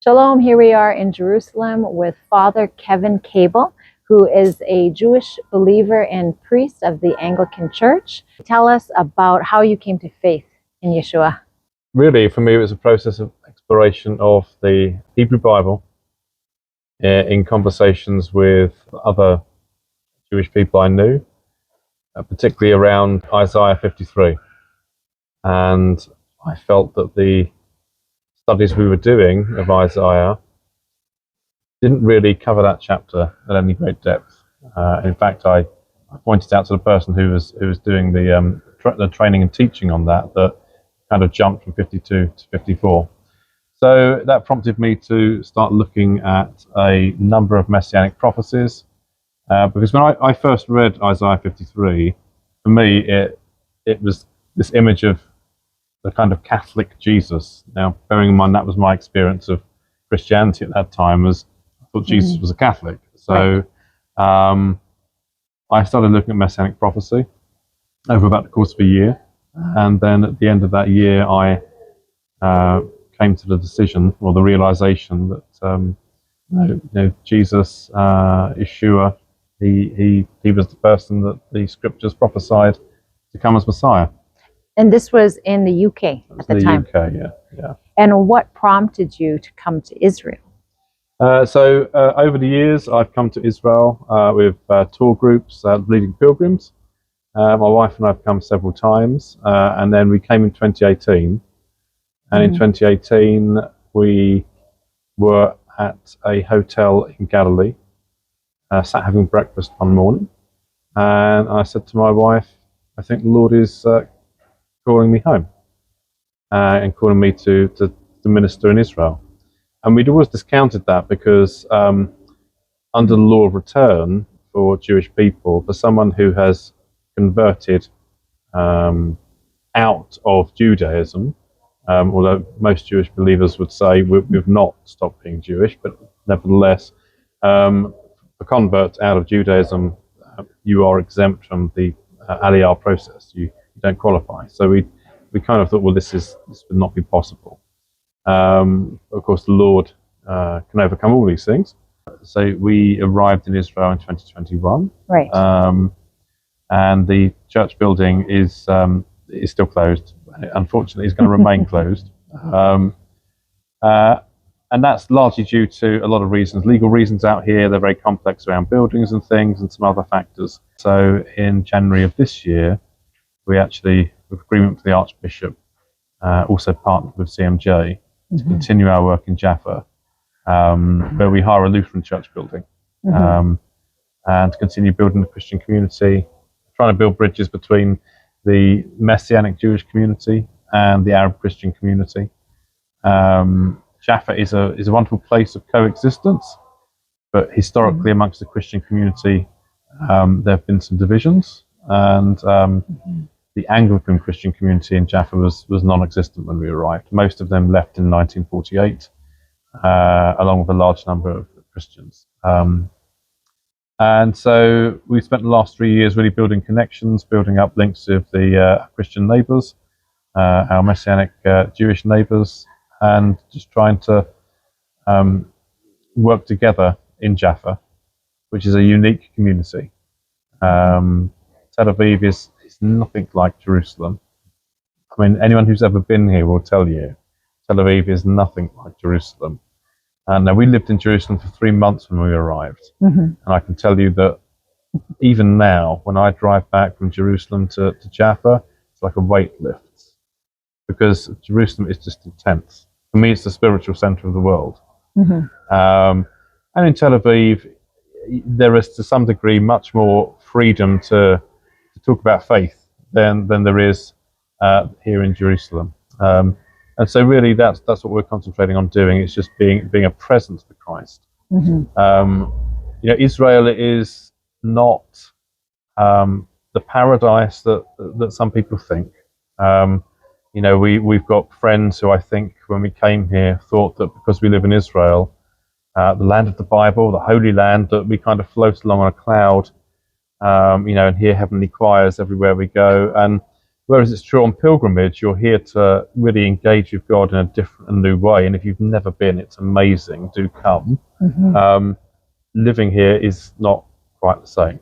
Shalom, here we are in Jerusalem with Father Kevin Cable, who is a Jewish believer and priest of the Anglican Church. Tell us about how you came to faith in Yeshua. Really, for me, it was a process of exploration of the Hebrew Bible in conversations with other Jewish people I knew, particularly around Isaiah 53. And I felt that the studies we were doing of Isaiah didn't really cover that chapter at any great depth. In fact, I pointed out to the person who was doing the training and teaching on that kind of jumped from 52 to 54. So that prompted me to start looking at a number of messianic prophecies, because when I first read Isaiah 53, for me it was this image of the kind of Catholic Jesus. Now, bearing in mind that was my experience of Christianity at that time, was I thought Jesus was a Catholic. So I started looking at messianic prophecy over about the course of a year, and then at the end of that year, I came to the decision or the realization that Jesus, Yeshua, he was the person that the scriptures prophesied to come as Messiah. And this was in the UK at the time? UK, yeah. And what prompted you to come to Israel? So over the years, I've come to Israel with tour groups, Bleeding Pilgrims. My wife and I have come several times, and then we came in 2018. And in 2018, we were at a hotel in Galilee, sat having breakfast one morning, and I said to my wife, I think the Lord is calling me home and calling me to minister in Israel. And we'd always discounted that because under the law of return for Jewish people, for someone who has converted out of Judaism, although most Jewish believers would say we've not stopped being Jewish, but nevertheless, for converts out of Judaism, you are exempt from the Aliyah process. You don't qualify. So we kind of thought, well, this would not be possible. Of course, the Lord can overcome all these things. So we arrived in Israel in 2021. Right. And the church building is still closed. Unfortunately, it's going to remain closed. And that's largely due to a lot of reasons. Legal reasons out here, they're very complex around buildings and things and some other factors. So in January of this year, we actually, with agreement with the Archbishop, also partnered with CMJ to continue our work in Jaffa, where we hire a Lutheran church building, and to continue building the Christian community, trying to build bridges between the Messianic Jewish community and the Arab Christian community. Jaffa is a wonderful place of coexistence, but historically amongst the Christian community, there have been some divisions, and the Anglican Christian community in Jaffa was non-existent when we arrived. Most of them left in 1948, along with a large number of Christians. And so we spent the last 3 years really building connections, building up links with the Christian neighbours, our Messianic Jewish neighbours, and just trying to work together in Jaffa, which is a unique community. Tel Aviv is nothing like Jerusalem. I mean, anyone who's ever been here will tell you Tel Aviv is nothing like Jerusalem. And we lived in Jerusalem for 3 months when we arrived. And I can tell you that even now, when I drive back from Jerusalem to Jaffa, it's like a weight lifts, because Jerusalem is just intense. For me, it's the spiritual center of the world. And in Tel Aviv, there is to some degree much more freedom to talk about faith than there is here in Jerusalem. And so really that's what we're concentrating on doing. It's just being a presence for Christ. Israel is not the paradise that some people think. We've got friends who I think when we came here thought that because we live in Israel, the land of the Bible, the Holy Land, that we kind of float along on a cloud, and hear heavenly choirs everywhere we go. And Whereas it's true on pilgrimage, you're here to really engage with God in a different and new way. And if you've never been, it's amazing. Do come. Mhm. Living here is not quite the same.